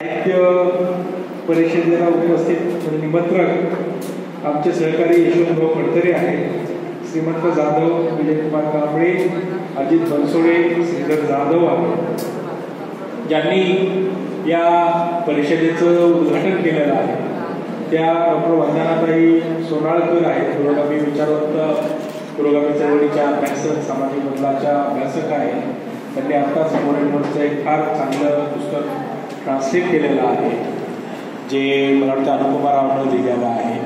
साहित्य परिषदेला उपस्थित निमंत्रक आमचे सहकारी यशवंतराव फडतरे आहेत, श्रीमंत जाधव, विजयकुमार कांबळे, अजित बनसोडे, श्रीधर जाधव आहेत, ज्यांनी या परिषदेचं उद्घाटन केलेलं आहे. त्या डॉक्टर वंदनाताई सोनाळकर आहेत, पुरोगामी विचारवंत, पुरोगामी चळवळीच्या अभ्यासक, सामाजिक बदलाच्या अभ्यासक आहेत. त्यांनी आत्ताच मोरेंवरचं एक फार चांगलं पुस्तक ट्रान्सलेट केलेलं आहे, जे मला वाटतं अनुपमा रावनं लिहिलेलं आहे.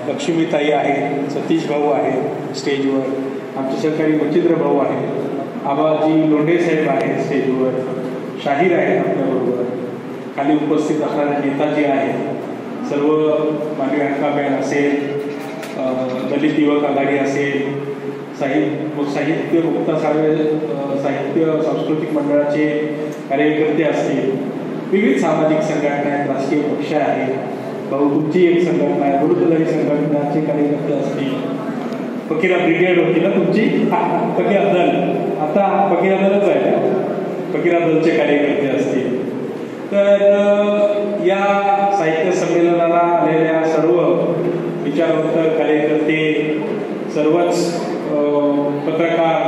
लक्ष्मीताई आहेत, सतीश भाऊ आहेत स्टेजवर, आमचे सहकारी मच्छिंद्र भाऊ आहेत, आबाजी लोंढे साहेब आहेत स्टेजवर, शाहीर आहेत आपल्याबरोबर, खाली उपस्थित असणारे नेताजी आहेत, सर्व मानवी हक्काबॅन असेल, दलित युवक आघाडी असेल, साहित्य मुक्ता साळवे साहित्य सांस्कृतिक मंडळाचे कार्यकर्ते असतील, विविध सामाजिक संघटना आहेत, राजकीय पक्ष आहेत, तुमची एक संघटना आहे, वृद्धधारी संघटनाचे कार्यकर्ते असतील, फकीरा ब्रिगेड होती ना तुमची, फकीरा दल, आता फकीरा दलच आहे, फकीरा दलचे कार्यकर्ते असतील. तर या साहित्य संमेलनाला आलेल्या सर्व विचारवंत कार्यकर्ते, सर्वच पत्रकार,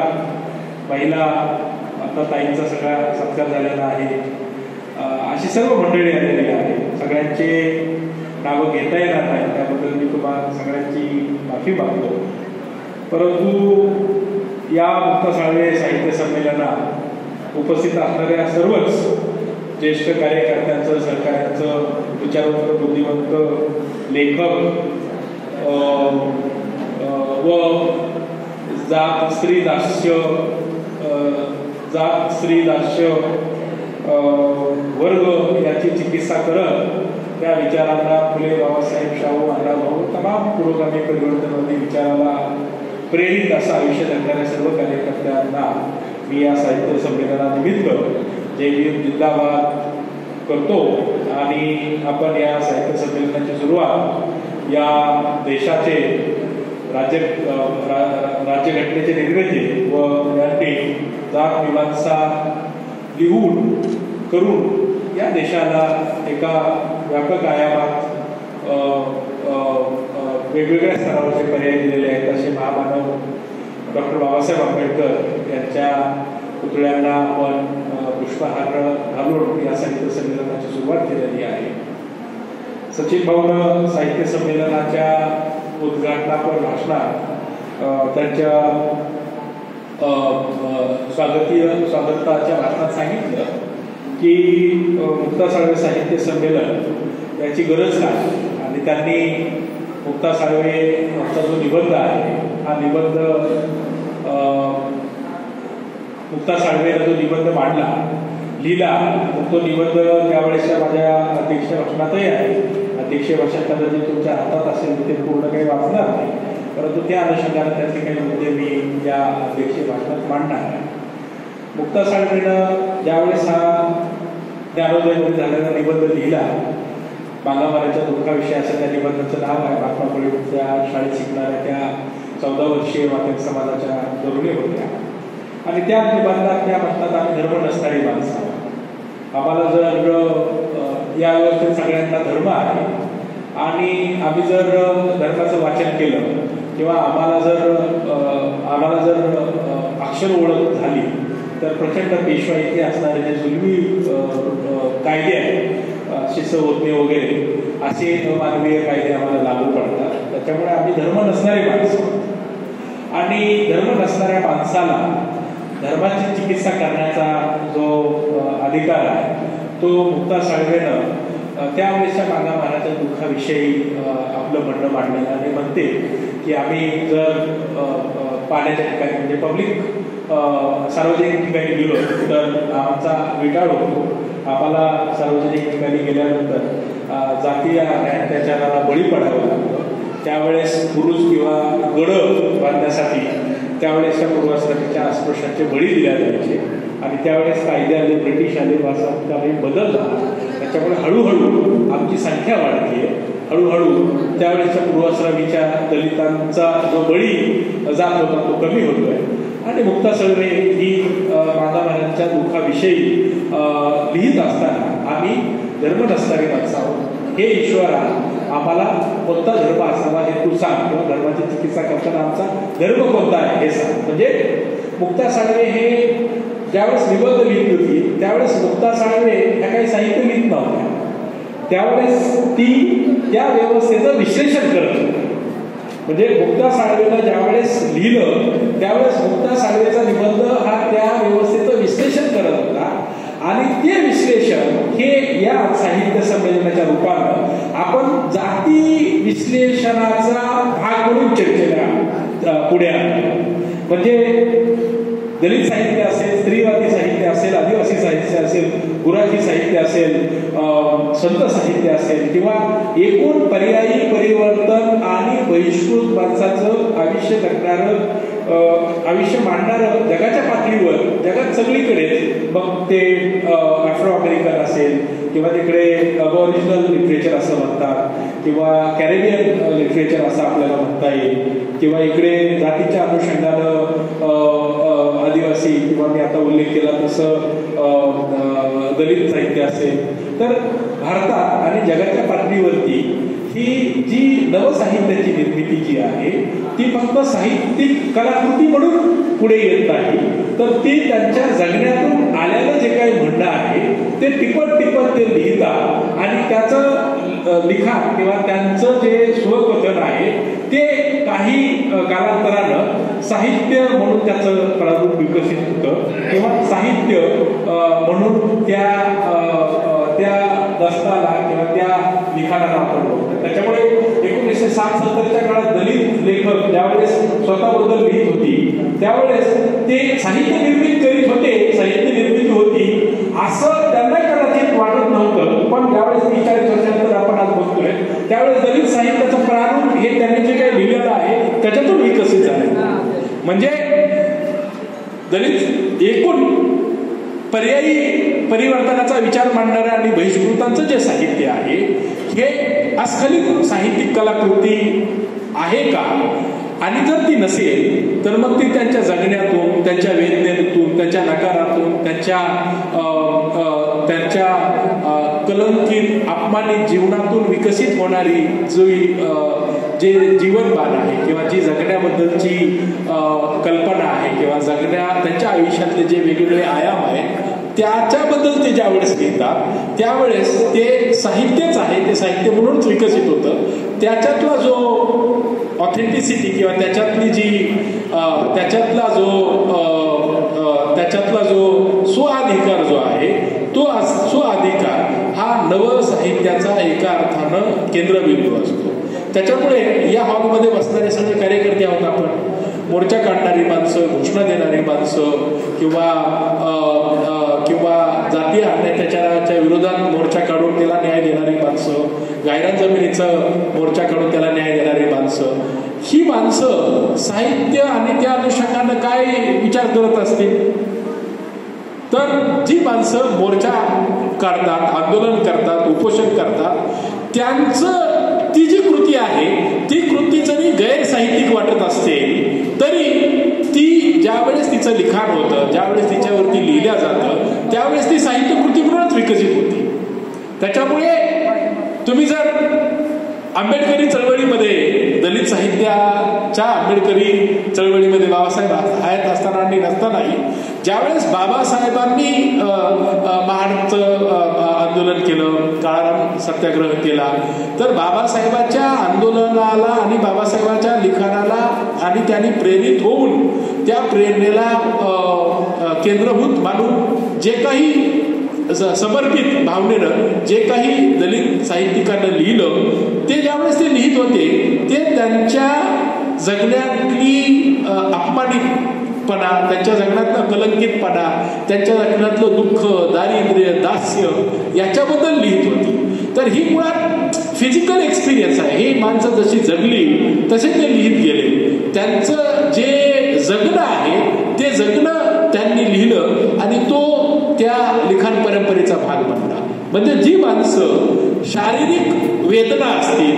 महिला, आता ताईंचा सगळा सत्कार झालेला आहे, अशी सर्व मंडळी आलेली आहे. सगळ्यांचे नावं घेता येणार नाही, त्याबद्दल मी तुम्हाला सगळ्यांची माफी मागतो. परंतु या मुक्ता साळवे साहित्य संमेलनात उपस्थित असणाऱ्या सर्वच ज्येष्ठ कार्यकर्त्यांचं, सहकाऱ्यांचं, विचारवंत, बुद्धिवंत, लेखक व जात स्त्री दास्य वर्ग याची चिकित्सा करत त्या विचारांना फुले, बाबासाहेब, शाहू, अण्णाभाऊ, तमाम पुरोगामी परिवर्तनवादी विचाराला प्रेरित असं आयुष्य जगणाऱ्या सर्व कार्यकर्त्यांना मी या साहित्य संमेलनानिमित्त जय जिंदाबाद करतो. आणि आपण या साहित्य संमेलनाची सुरुवात या देशाचे राज्यघटनेचे निर्माते व यांनी जात मीमांसा लिहून करून या देशाला एका व्यापक आयामात वेगवेगळ्या स्तरावरचे पर्याय दिलेले आहेत, असे महामानव डॉक्टर बाबासाहेब आंबेडकर यांच्या पुतळ्यांना आपण पुष्पहार घालून या साहित्य संमेलनाची सुरुवात केलेली आहे. सचिन भाऊनं साहित्य संमेलनाच्या उद्घाटनापर भाषणात त्यांच्या स्वागताच्या भाषणात सांगितलं की मुक्ता साळवे साहित्य संमेलन याची गरज काय, आणि त्यांनी मुक्ता साळवे यांचा जो निबंध आहे, हा निबंध मुक्ता साळवेला जो निबंध मांडला, लिहिला, तो निबंध त्यावेळेसच्या माझ्या अध्यक्षीय भाषणातही आहे. अध्यक्षीय भाषण कदाचित तुमच्या हातात असेल, ते पूर्ण काही वाचणार नाही, परंतु त्या अनुषंगाने त्याचे काही मुद्दे मी या अध्यक्षीय भाषणात मांडणार आहे. मुक्ता साळवेनं ज्यावेळेस हा ज्ञानोदयमध्ये झालेला निबंध लिहिला, मागामाऱ्याच्या दुःखाविषयी असं त्या निबंधाचं नाव आहे. महात्मा फुले त्या शाळेत शिकणाऱ्या त्या 14 वर्षीय माध्यम समाजाच्या तरुणी होत्या, आणि त्या निबंधात त्या म्हणतात, आम्ही धर्म नसणारी माणसं, आम्हाला जर या व्यवस्थेत सगळ्यांना धर्म आहे आणि आम्ही जर धर्माचं वाचन केलं किंवा आम्हाला जर अक्षर ओळख झाली तर प्रचंड पेशवा इथे असणारे जे जुलमी कायदे आहेत, शिस्तवृत्ती वगैरे असे मानवीय कायदे आम्हाला लागू पडतात. त्याच्यामुळे आम्ही धर्म नसणारे माणसं, आणि धर्म नसणाऱ्या माणसाला धर्माची चिकित्सा करण्याचा जो अधिकार आहे तो मुक्ता साळवेनं त्यावेळेसच्या मागामाराच्या दुःखाविषयी आपलं म्हणणं मांडलेलं, आणि म्हणते की आम्ही जर पाण्याच्या ठिकाणी म्हणजे पब्लिक सार्वजनिक ठिकाणी गेलो तर आमचा विटाळ होतो. आम्हाला सार्वजनिक ठिकाणी गेल्यानंतर जातीय अत्याचाराला बळी पडावं लागतं. त्यावेळेस पुरुष किंवा गडं बांधण्यासाठी त्यावेळेसच्या पूर्वाश्रमीच्या अस्पृश्यांचे बळी दिल्या जायचे, आणि त्यावेळेस कायदे आले, ब्रिटिश आले, त्यावेळी बदल झाला. त्याच्यामुळे हळूहळू आमची संख्या वाढली आहे. हळूहळू त्यावेळेसच्या पूर्वाश्रमीच्या दलितांचा जो बळी जात होता तो कमी होतोय, आणि मुक्ता सळवे ही माझा महाराजांच्या दुःखाविषयी लिहित असताना आम्ही धर्म नसणारी माणसं आहोत, हे ईश्वरा आम्हाला कोणता धर्म असावा हे तू सांग, किंवा धर्माची चिकित्सा करताना आमचा धर्म कोणता आहे हे सांग. म्हणजे मुक्ता साळवे हे ज्यावेळेस निबंध लिहित होती त्यावेळेस मुक्ता साळवे ह्या काही साहित्य लिहित नव्हत्या, त्यावेळेस ती त्या व्यवस्थेचं विश्लेषण करत होती. म्हणजे मुक्ता साळवेला ज्यावेळेस लिहिलं त्यावेळेस मुक्ता साळवेचा निबंध हा त्या व्यवस्थेचं विश्लेषण करत होता, आणि ते विश्लेषण हे या साहित्य संमेलनाच्या रूपानं आपण जाती विश्लेषणाचा भाग म्हणून चर्चेला पुढे आणलं. म्हणजे दलित साहित्य असेल, स्त्रीवादी साहित्य असेल, आदिवासी साहित्य असेल, गुराखी साहित्य असेल, संत साहित्य असेल, किंवा एकूण पर्यायी परिवर्तन आणि बहिष्कृत माणसाचं आयुष्य जगणारं आयुष्य मांडणारं जगाच्या पातळीवर, जगात सगळीकडे, मग ते आफ्रो अमेरिकन असेल किंवा तिकडे अबॉरिजिनल लिटरेचर असं म्हणतात, किंवा कॅरेबियन लिटरेचर असं आपल्याला म्हणता येईल, किंवा इकडे जातीच्या अनुषंगानं आदिवासी किंवा मी आता उल्लेख केला तसं दलित साहित्य असेल. तर भारतात आणि जगाच्या पातळीवरती ही जी नवसाहित्याची निर्मिती जी आहे ती फक्त साहित्यिक कलाकृती म्हणून पुढे येत नाही, तर ती त्यांच्या जगण्यातून आलेलं जे काही म्हणणं आहे ते टिपत टिपत ते लिहितात, आणि त्याचं लिखाण किंवा त्यांचं जे स्वकथन आहे ते काही कालांतरानं साहित्य म्हणून त्याचं प्रारूप विकसित होतं, किंवा साहित्य म्हणून त्या दस्ताला किंवा त्या लिखाणाला आपण बघतो. त्याच्यामुळे 1960-70च्या काळात दलित लेखक ज्यावेळेस स्वतःबद्दल लिहित होती त्यावेळेस ते साहित्य निर्मिती करीत होते, साहित्य निर्मिती होती असं त्यांना कदाचित वाटत नव्हतं. पण ज्यावेळेस 30-40 वर्षानंतर आपण आज बघतोय त्यावेळेस दलित साहित्याचं प्रारूप हे त्यांनी जे काही लिहिलेलं आहे त्याच्यातून विकसित झालं. म्हणजे दलित एकूण पर्यायी परिवर्तनाचा विचार मांडणाऱ्या आणि बहिष्कृतांचं जे साहित्य आहे हे अस्खलित साहित्यिक कलाकृती आहे का, आणि जर ती नसेल तर मग ती त्यांच्या जगण्यातून, त्यांच्या वेदनेतून, त्यांच्या नकारातून, त्यांच्या कलंकित अपमानित जीवनातून विकसित होणारी जे जीवनमान आहे किंवा जी जगण्याबद्दलची कल्पना आहे किंवा त्यांच्या आयुष्यातले जे वेगवेगळे आयाम आहेत त्याच्याबद्दल ते ज्यावेळेस लिहितात त्यावेळेस ते साहित्यच आहे, ते साहित्य म्हणूनच विकसित होतं. त्याच्यातला जो ऑथेंटिसिटी किंवा त्याच्यातला जो स्वाधिकार जो आहे तो स्वाधिकार हा नव साहित्याचा एका अर्थानं केंद्रबिंदू असतो. त्याच्यामुळे या हॉलमध्ये बसणारे सगळे कार्यकर्ते आहोत आपण, मोर्चा काढणारी माणसं, घोषणा देणारी माणसं, किंवा जाती अत्याचाराच्या विरोधात मोर्चा काढून त्याला न्याय देणारी माणसं, गायरान जमिनीचा मोर्चा काढून त्याला न्याय देणारी माणसं, ही माणसं साहित्य आणि त्या अनुषंगानं काय विचार करत असतील. तर जी माणसं मोर्चा काढतात, आंदोलन करतात, उपोषण करतात, त्यांचं ती जी कृती आहे ती कृती जरी गैर साहित्यिक वाटत असेल तरी ती ज्यावेळेस तिचं लिखाण होतं, ज्यावेळेस तिच्यावरती लिहिल्या जातं त्यावेळेस ती साहित्य कृती म्हणूनच विकसित होती. त्याच्यामुळे तुम्ही जर आंबेडकरी चळवळीमध्ये, दलित साहित्याच्या आंबेडकरी चळवळीमध्ये बाबासाहेब आहेत असताना आणि नसतानाही ज्यावेळेस बाबासाहेबांनी महाडचं आंदोलन केलं, काळाराम सत्याग्रह केला, तर बाबासाहेबांच्या आंदोलनाला आणि बाबासाहेबांच्या लिखाणाला आणि त्यांनी प्रेरित होऊन त्या प्रेरणेला केंद्रभूत मानून जे काही समर्पित भावनेनं जे काही दलित साहित्यिकांना लिहिलं ते ज्यावेळेस ते लिहित होते ते त्यांच्या जगण्यातली अपमानितपणा, त्यांच्या जगण्यातला कलंकितपणा, त्यांच्या जगण्यातलं दुःख, दारिद्र्य, दास्य याच्याबद्दल लिहित होती. तर ही मुळात फिजिकल एक्सपिरियन्स आहे. ही माणसं जशी जगली तसे ते लिहित गेले. त्यांचं जे जगणं आहे ते जगणं त्यांनी लिहिलं आणि तो त्या लिखाण परंपरेचा भाग बनला. म्हणजे जी माणसं शारीरिक वेदना असतील,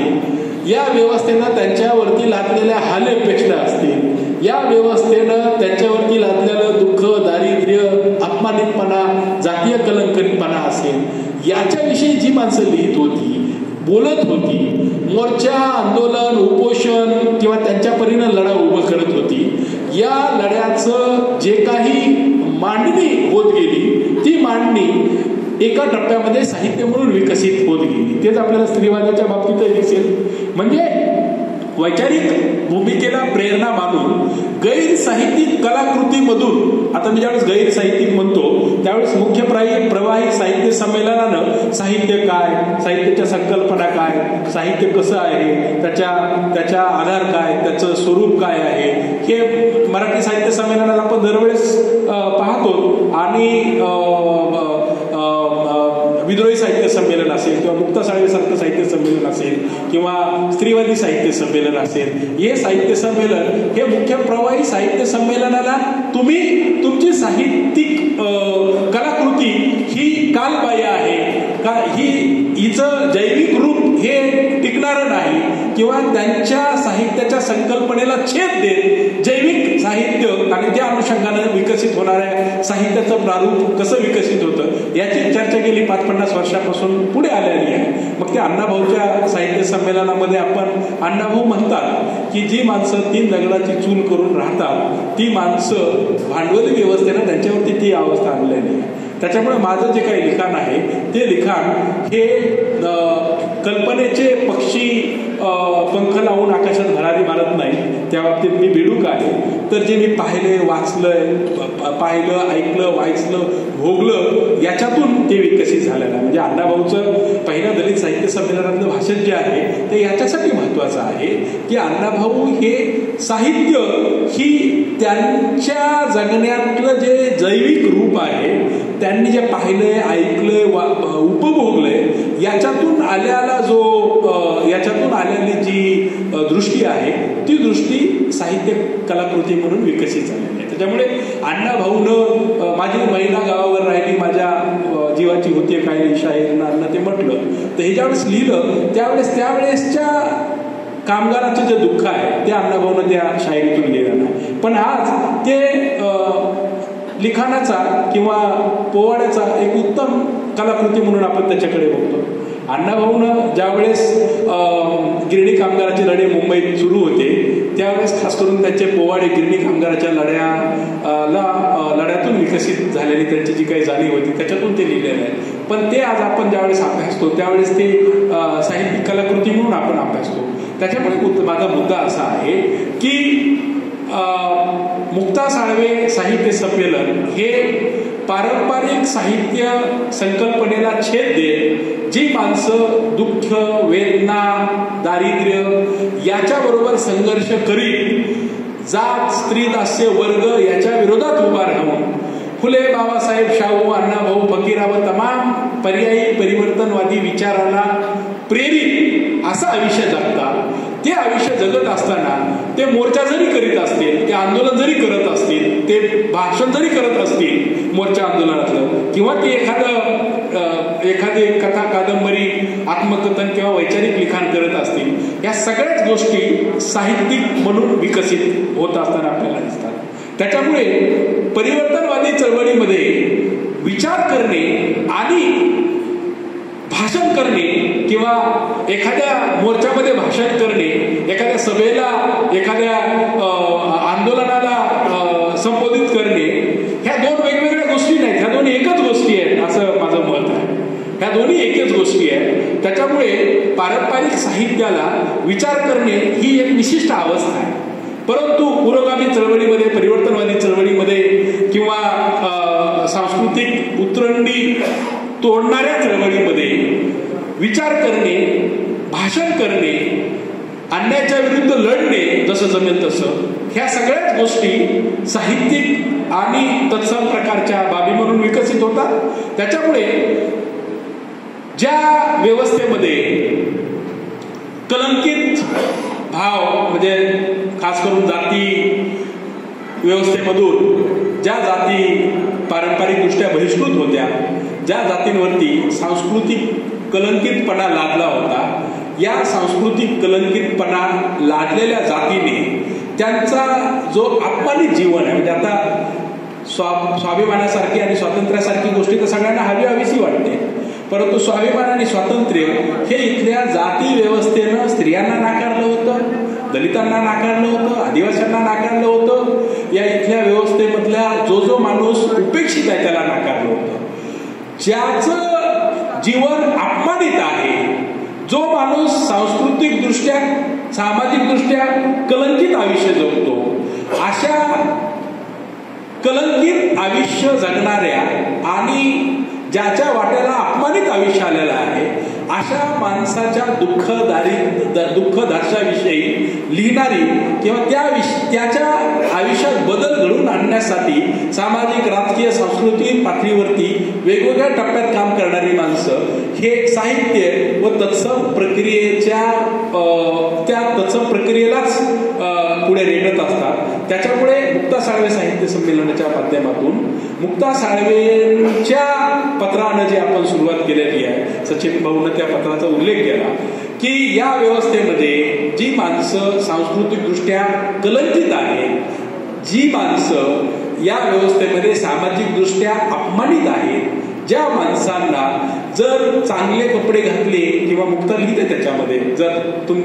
या व्यवस्थेनं त्यांच्यावरती लादलेल्या हालअपेक्षा असतील, या व्यवस्थेनं त्यांच्यावरती लादलेलं दुःख, दारिद्र्य, अपमानितपणा, जातीय कलंकितपणा असेल, याच्याविषयी जी माणसं लिहित होती, बोलत होती, मोर्चा, आंदोलन, उपोषण किंवा त्यांच्या परीनं लढा उभं करत होती, या लढ्याचं जे काही मांडणी होत गेली, ती मांडणी एका टप्प्यामध्ये साहित्य म्हणून विकसित होत गेली. तेच आपल्याला स्त्रीवादाच्या बाबतीतही दिसेल. म्हणजे वैचारिक भूमिकेला प्रेरणा मानून गैर साहित्यिक कलाकृतीमधून, आता मी ज्यावेळेस गैर साहित्यिक म्हणतो त्यावेळेस मुख्य प्रवाही साहित्य संमेलनानं साहित्य काय, साहित्याच्या संकल्पना काय, साहित्य कसं आहे, त्याच्या आधार काय, त्याचं स्वरूप काय आहे, हे मराठी साहित्य संमेलनात आपण दरवेळेस पाहतो. आणि विद्रोही साहित्य संमेलन असेल किंवा मुक्ता साळवेसारखं साहित्य संमेलन असेल किंवा स्त्रीवादी साहित्य संमेलन असेल, हे साहित्य संमेलन हे मुख्य प्रवाही साहित्य संमेलनाला तुम्ही तुमची साहित्यिक कलाकृती ही कालबाह्य आहे का, हिचं जैविक रूप हे टिकणारं नाही किंवा त्यांच्या साहित्याच्या संकल्पनेला छेद देत जैविक साहित्य आणि त्या अनुषंगानं विकसित होणाऱ्या साहित्याचं प्रारूप कसं विकसित होतं याची चर्चा गेली 50-50 वर्षापासून पुढे आलेली आहे. मग त्या अण्णाभाऊच्या साहित्य संमेलनामध्ये आपण अण्णाभाऊ म्हणतात की जी माणसं 3 दगडाची चूल करून राहतात ती माणसं भांडवली व्यवस्थेनं त्यांच्यावरती ती अवस्था आणलेली आहे. त्याच्यामुळे माझं जे काही लिखाण आहे ते लिखाण हे कल्पनेचे पक्षी पंख लावून आकाशात भरारी मारत नाही, त्या बाबतीत मी बेडूक आहे. तर जे मी पाहिलं, ऐकलं, वाचलं, भोगलं, याच्यातून ते विकसित झालेलं आहे. म्हणजे अण्णाभाऊचं पहिल्या दलित साहित्य संमेलनातलं भाषण जे आहे ते याच्यासाठी महत्वाचं आहे की अण्णाभाऊ हे साहित्य ही त्यांच्या जगण्यातलं जे जैविक रूप आहे, त्यांनी जे पाहिलंय, ऐकलंय, उपभोगलंय, याच्यातून आलेली जी दृष्टी आहे ती दृष्टी साहित्य कलाकृती म्हणून विकसित झालेली आहे. त्याच्यामुळे अण्णाभाऊनं माझी महिला गावावर राहिली, माझ्या जीवाची होती काही शाहीरनं अण्णा ते म्हटलं, तर हे ज्यावेळेस लिहिलं त्यावेळेसच्या कामगाराचं जे दुःख आहे ते अण्णाभाऊनं त्या शाहिरीतून लिहिलं नाही. पण आज ते लिखाणाचा किंवा पोवाड्याचा एक उत्तम कलाकृती म्हणून आपण त्याच्याकडे बघतो. अण्णाभाऊनं ज्यावेळेस गिरणी कामगाराचे लढे मुंबईत सुरू होते त्यावेळेस खास करून त्यांचे पोवाडे गिरणी कामगाराच्या लढ्यातून विकसित झालेली त्यांची जी काही जाणीव होती त्याच्यातून ते लिहिलेलं आहे. पण ते आज आपण ज्यावेळेस अभ्यासतो त्यावेळेस ते साहित्यिक कलाकृती म्हणून आपण अभ्यासतो. त्याच्यामुळे माझा मुद्दा असा आहे की मुक्ता साळवे साहित्य संमेलन हे पारंपरिक साहित्य संकल्पनेला छेद देत जी माणसं दुःख, वेदना, दारिद्र्य याच्याबरोबर संघर्ष करीत जात, स्त्री, दास्य, वर्ग याच्या विरोधात उभा राहून फुले, बाबासाहेब, शाहू, अण्णाभाऊ, फकीरा व तमाम पर्यायी परिवर्तनवादी विचाराला प्रेरित असं आयुष्य जगतात. ते आयुष्य जगत असताना ते मोर्चा जरी करीत असतील, ते आंदोलन जरी करत असतील, ते भाषण जरी करत असतील मोर्चा आंदोलनातलं, किंवा ते एखादी कथा, कादंबरी, आत्मकथन किंवा वैचारिक लिखाण करत असतील, या सगळ्याच गोष्टी साहित्यिक म्हणून विकसित होत असताना आपल्याला दिसतात. त्याच्यामुळे परिवर्तनवादी चळवळीमध्ये विचार करणे आणि भाषण करणे किंवा एखाद्या मोर्चामध्ये भाषण करणे, एखाद्या सभेला, एखाद्या आंदोलनाला संबोधित करणे, ह्या 2 वेगवेगळ्या गोष्टी नाहीत, ह्या 2 एकच गोष्टी आहेत असं माझं मत आहे. ह्या दोन्ही एकच गोष्टी आहेत. त्याच्यामुळे पारंपरिक साहित्याला विचार करणे ही एक विशिष्ट अवस्था आहे. परंतु पुरोगामी चळवळीमध्ये, परिवर्तनवादी चळवळीमध्ये किंवा सांस्कृतिक उतरंडी तोडणाऱ्या चळवळीमध्ये विचार करणे, भाषण करणे, अन्यायाच्या विरुद्ध लढणे जसं जमेल तसं, ह्या सगळ्याच गोष्टी साहित्यिक आणि तत्सम प्रकारच्या बाबी म्हणून विकसित होतात. त्याच्यामुळे ज्या व्यवस्थेमध्ये कलंकित भाव, म्हणजे खास करून जाती व्यवस्थेमधून ज्या जाती पारंपरिकदृष्ट्या बहिष्कृत होत्या, ज्या जातींवरती सांस्कृतिक कलंकितपणा लादला होता, या सांस्कृतिक कलंकितपणा लादलेल्या जातीने त्यांचा जो अपमानित जीवन आहे, म्हणजे आता स्वाभिमानासारखी आणि स्वातंत्र्यासारखी गोष्टी तर सगळ्यांना हवीशी वाटते, परंतु स्वाभिमान आणि स्वातंत्र्य हे इथल्या जाती व्यवस्थेनं स्त्रियांना नाकारलं होतं, दलितांना नाकारलं होतं, आदिवासींना नाकारलं होतं. या इथल्या व्यवस्थेमधला जो माणूस उपेक्षित आहे त्याला नाकारलं होतं. ज्याचं जीवन अपमानित आहे, जो माणूस सांस्कृतिक दृष्ट्या सामाजिक दृष्ट्या कलंकित आयुष्य जगतो, अशा कलंकित आयुष्य जगणाऱ्या आणि ज्याच्या वाट्याला अपमानित आयुष्य आलेलं आहे अशा माणसाच्या दुःखदार्शाविषयी लिहिणारी किंवा त्याच्या आयुष्यात बदल घडवून आणण्यासाठी सामाजिक राजकीय सांस्कृतिक पातळीवरती वेगवेगळ्या टप्प्यात काम करणारी माणसं हे साहित्य व तत्सम प्रक्रियेलाच पुढे रेटत असतात. त्याच्यामुळे मुक्ता साळवे साहित्य संमेलनाच्या माध्यमातून मुक्ता साळवेंच्या पत्रानं जी आपण सुरुवात केलेली आहे, सचिन भाऊनं त्या पत्राचा उल्लेख केला की या व्यवस्थेमध्ये जी माणसं सांस्कृतिक दृष्ट्या कलंकित आहेत, जी माणसं या व्यवस्थेमध्ये सामाजिक दृष्ट्या अपमानित आहेत, ज्या माणसांना जर चांगले कपडे घातले किंवा मुक्ता लिहिते त्याच्यामध्ये जर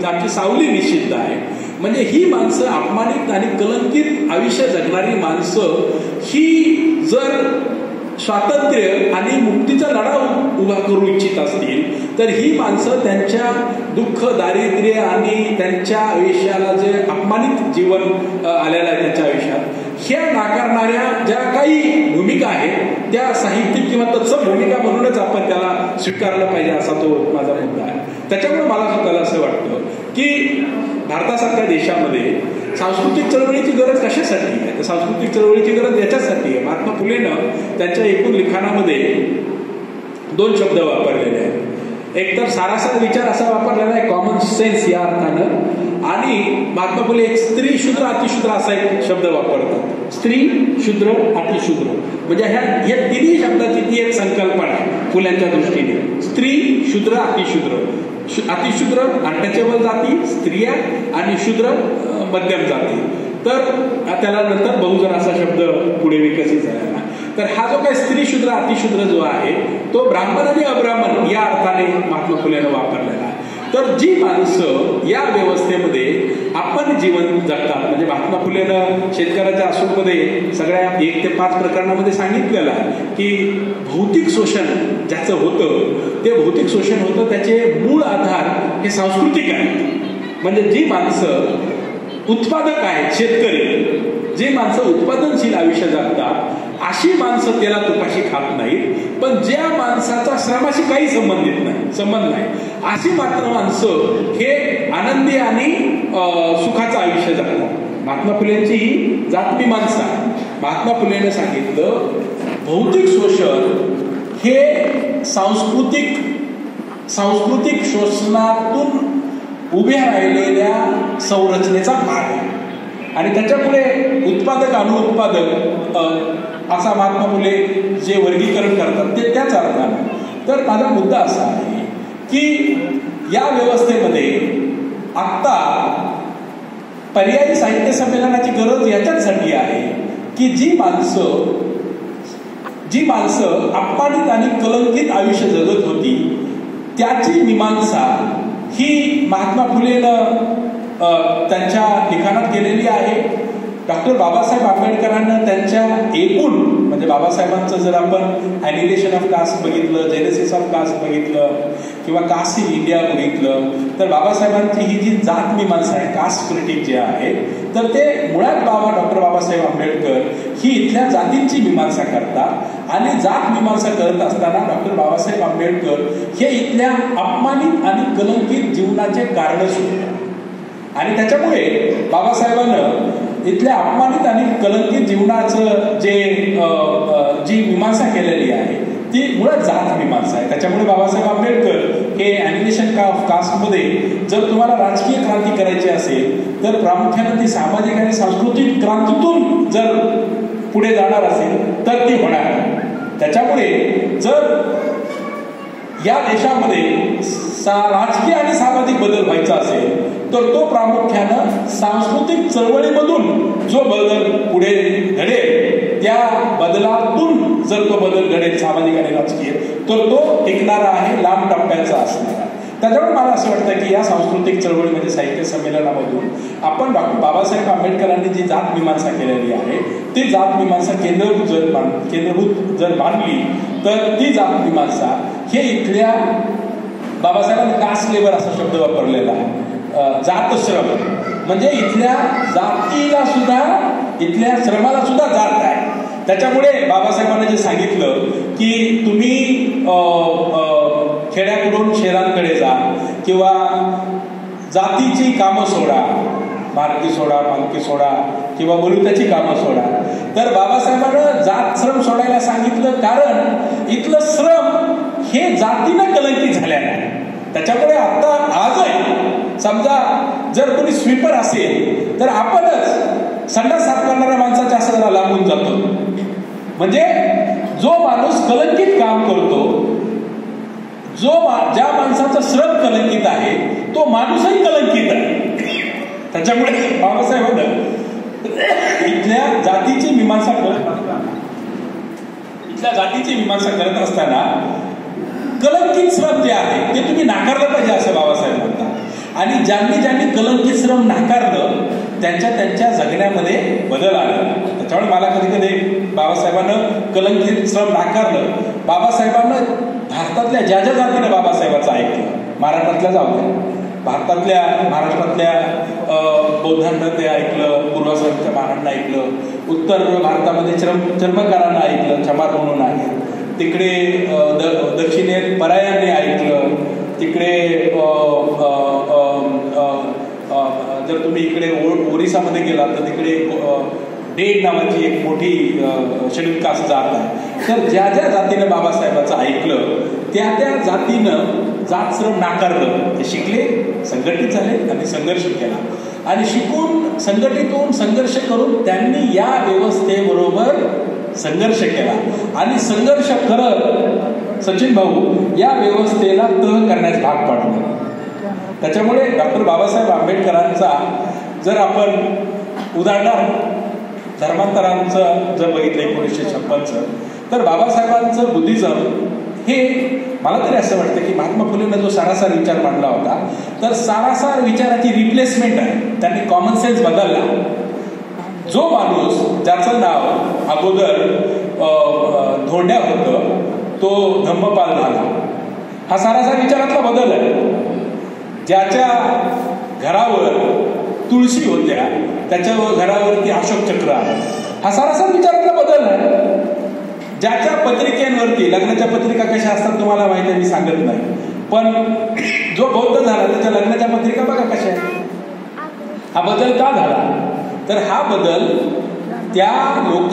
आमची सावली निश्चित आहे, म्हणजे ही माणसं अपमानित आणि कलंकित आयुष्य जगणारी माणसं ही जर स्वातंत्र्य आणि मुक्तीचा लढा उभा करू इच्छित असतील तर ही माणसं त्यांच्या दुःख दारिद्र्य आणि त्यांच्या आयुष्याला जे अपमानित जीवन आलेलं आहे त्यांच्या आयुष्यात ह्या नाकारणाऱ्या ज्या काही भूमिका आहेत त्या साहित्यिक किंवा तत्सम भूमिका म्हणूनच आपण त्याला स्वीकारलं पाहिजे असा तो माझा मुद्दा आहे. त्याच्यामुळे मला स्वतःला असं वाटतं की भारतासारख्या देशामध्ये सांस्कृतिक चळवळीची गरज कशासाठी आहे, तर सांस्कृतिक चळवळीची गरज याच्यासाठी आहे. महात्मा फुलेनं त्यांच्या एकूण लिखाणामध्ये 2 शब्द वापरलेले आहेत. एक तर सारासार विचार असा वापरलेला आहे कॉमन सेन्स या अर्थानं, आणि महात्मा फुले एक स्त्री शूद्र अतिशूद्र असा एक शब्द वापरतात. स्त्री शूद्र अतिशूद्र म्हणजे ह्या तिन्ही शब्दाची ती एक संकल्पना आहे फुल्यांच्या दृष्टीने. स्त्री शूद्र अतिशूद्र, अतिशूद्र अनटचेबल जाती स्त्रिया आणि शूद्र मध्यम जाती, तर त्याला नंतर बहुजन असा शब्द पुढे विकसित झाला. तर हा जो काही स्त्री शूद्र अतिशूद्र जो आहे तो ब्राह्मण आणि अब्राह्मण या अर्थाने महात्मा फुलेनं वापरलेला आहे. तर जी माणसं या व्यवस्थेमध्ये आपण जीवन जगतात, म्हणजे महात्मा फुलेनं शेतकऱ्याच्या असूडमध्ये सगळ्या 1 ते 5 प्रकरणामध्ये सांगितलेलं आहे की भौतिक शोषण ज्याचं होतं ते भौतिक शोषण होतं, त्याचे मूळ आधार हे सांस्कृतिक आहेत. म्हणजे जी माणसं उत्पादक आहेत, शेतकरी जे माणसं उत्पादनशील आयुष्य जगतात अशी माणसं त्याला तुपाशी खात नाहीत, पण ज्या माणसाचा श्रमाशी काही संबंध नाही अशी मात्र माणसं हे आनंदी आणि सुखाचं आयुष्य जगतात. महात्मा फुलेंची ही जातमीमांसा. महात्मा फुलेने सांगितलं भौतिक शोषण हे सांस्कृतिक शोषणातून उभ्या राहिलेल्या संरचनेचा भाग आहे आणि त्याच्यापुढे उत्पादक अनुत्पादक असा महात्मा फुले जे वर्गीकरण करतात ते त्याच अर्थानं. तर माझा मुद्दा असा आहे की या व्यवस्थेमध्ये आत्ता पर्यायी साहित्य संमेलनाची गरज याच्यासाठी आहे की जी माणसं अपमानित आणि कलंकित आयुष्य जगत होती त्याची मीमांसा ही महात्मा फुलेनं त्यांच्या लिखाणात केलेली आहे. डॉक्टर बाबासाहेब आंबेडकरांना त्यांच्या एकूण म्हणजे बाबासाहेबांचं जर आपण ॲनिलेशन ऑफ कास्ट बघितलं, जेनेसिस ऑफ कास्ट बघितलं किंवा कास्ट इन इंडिया बघितलं तर बाबासाहेबांची ही जी जात मीमांसा आहे, कास्ट क्रिटिक जे आहे, तर ते मुळात डॉक्टर बाबासाहेब आंबेडकर ही इथल्या जातींची मीमांसा करतात आणि जात मीमांसा करत असताना डॉक्टर बाबासाहेब आंबेडकर हे इथल्या अपमानित आणि कलंकित जीवनाचे कारण शोधतात आणि त्याच्यामुळे बाबासाहेबांना इथल्या अपमानित आणि कलंकित जीवनाचं जी मीमांसा केलेली आहे ती मुळात जात मीमांसा आहे. त्याच्यामुळे बाबासाहेब आंबेडकर हे ॲनिमेशन ऑफ कास्टमध्ये जर तुम्हाला राजकीय क्रांती करायची असेल तर प्रामुख्याने ती सामाजिक आणि सांस्कृतिक क्रांतीतून जर पुढे जाणार असेल तर ती होणार. त्याच्यामुळे जर या देशामध्ये राजकीय आणि सामाजिक बदल व्हायचा असेल तर तो प्रामुख्यानं सांस्कृतिक चळवळीमधून जो बदल पुढे घडेल त्या बदलातून जर तो बदल घडेल सामाजिक आणि राजकीय तर तो टिकणारा आहे, लांब टप्प्याचा असणारा. त्याच्यामुळे मला असं वाटतं की या सांस्कृतिक चळवळीमध्ये साहित्य संमेलनामधून आपण डॉक्टर बाबासाहेब आंबेडकरांनी जी जात मीमांसा केलेली आहे ती जात मीमांसा केंद्रभूत जर मानली तर ती जात मीमांसा हे इथल्या बाबासाहेबांनी कास्ट लेबर असा शब्द वापरलेला आहे, जातश्रम म्हणजे इथल्या जातीला सुद्धा इथल्या श्रमाला सुद्धा जात आहे. त्याच्यामुळे बाबासाहेबांनी जे सांगितलं की तुम्ही खेड्याकडून शहरांकडे जा किंवा जातीची कामं सोडा, मारकी सोडा, मालकी सोडा किंवा बलुत्याची कामं सोडा. तर बाबासाहेबांना जात श्रम सोडायला सांगितलं कारण इथलं श्रम हे जातीनं कलंकित झालेलं आहे. त्याच्यामुळे आता आजही समजा जर कोणी स्वीपर असेल तर आपणच संडास साफ करणाऱ्या माणसाच्या असं लागून जातो. म्हणजे जो माणूस कलंकित काम करतो, ज्या माणसाचं श्रम कलंकित आहे तो माणूसही कलंकित आहे. त्याच्यामुळे बाबासाहेबांना इथल्या जातीची मीमांसा करत असताना कलंकित श्रम जे आहे ते तुम्ही नाकारलं पाहिजे असं बाबासाहेब म्हणतात. आणि ज्यांनी कलंकित श्रम नाकारलं त्यांच्या जगण्यामध्ये बदल आला. त्याच्यामुळे मला कधी बाबासाहेबांनं कलंकित श्रम नाकारलं. बाबासाहेबांनं भारतातल्या ज्या जातीनं बाबासाहेबांचं ऐकलं, मराठातल्या जाऊ द्या, भारतातल्या महाराष्ट्रातल्या बौद्धांना ते ऐकलं, पूर्वासाहेबांच्या महाराजांना ऐकलं, उत्तर भारतामध्ये चर्मकारांना ऐकलं, चमार म्हणून आहे, तिकडे दक्षिणेत परायांनी ऐकलं, तिकडे जर तुम्ही इकडे ओरिसामध्ये गेलात तर तिकडे डेड नावाची एक मोठी शेड्यूल कास्ट जात आहे. तर ज्या जातीनं बाबासाहेबांचं ऐकलं त्या जातीनं जातश्रम नाकारलं. ते शिकले, संघटित झाले आणि संघर्ष केला आणि शिकून संघटित होऊन संघर्ष करून त्यांनी या व्यवस्थेबरोबर संघर्ष केला आणि संघर्ष करत सचिन भाऊ या व्यवस्थेला तह करण्यास भाग पाडलं. त्याच्यामुळे डॉक्टर बाबासाहेब आंबेडकरांचा जर आपण उदाहरण धर्मांतरांचं जर बघितलं 1956 तर बाबासाहेबांचं बुद्धिझम हे मला तरी असं वाटतं की महात्मा फुलेंना जो सारासार विचार मांडला होता तर सारासार विचाराची रिप्लेसमेंट आहे. त्यांनी कॉमन सेन्स बदलला. जो माणूस ज्याचं नाव अगोदर धोंड्या होतं तो धम्मपाल झाला. हा सारासार विचारातला बदल आहे. ज्याच्या घरावर तुळशी होत्या त्याच्या घरावरती अशोक चक्र आलं. हा सारासार विचारातला बदल आहे. ज्याच्या पत्रिकेवरती लग्नाच्या पत्रिका कशा असतात तुम्हाला माहिती आहे, मी सांगत नाही, पण जो बौद्ध झाला त्याच्या लग्नाच्या पत्रिका बघा कशा आहेत. हा बदल का झाला तर हा बदल त्या लोक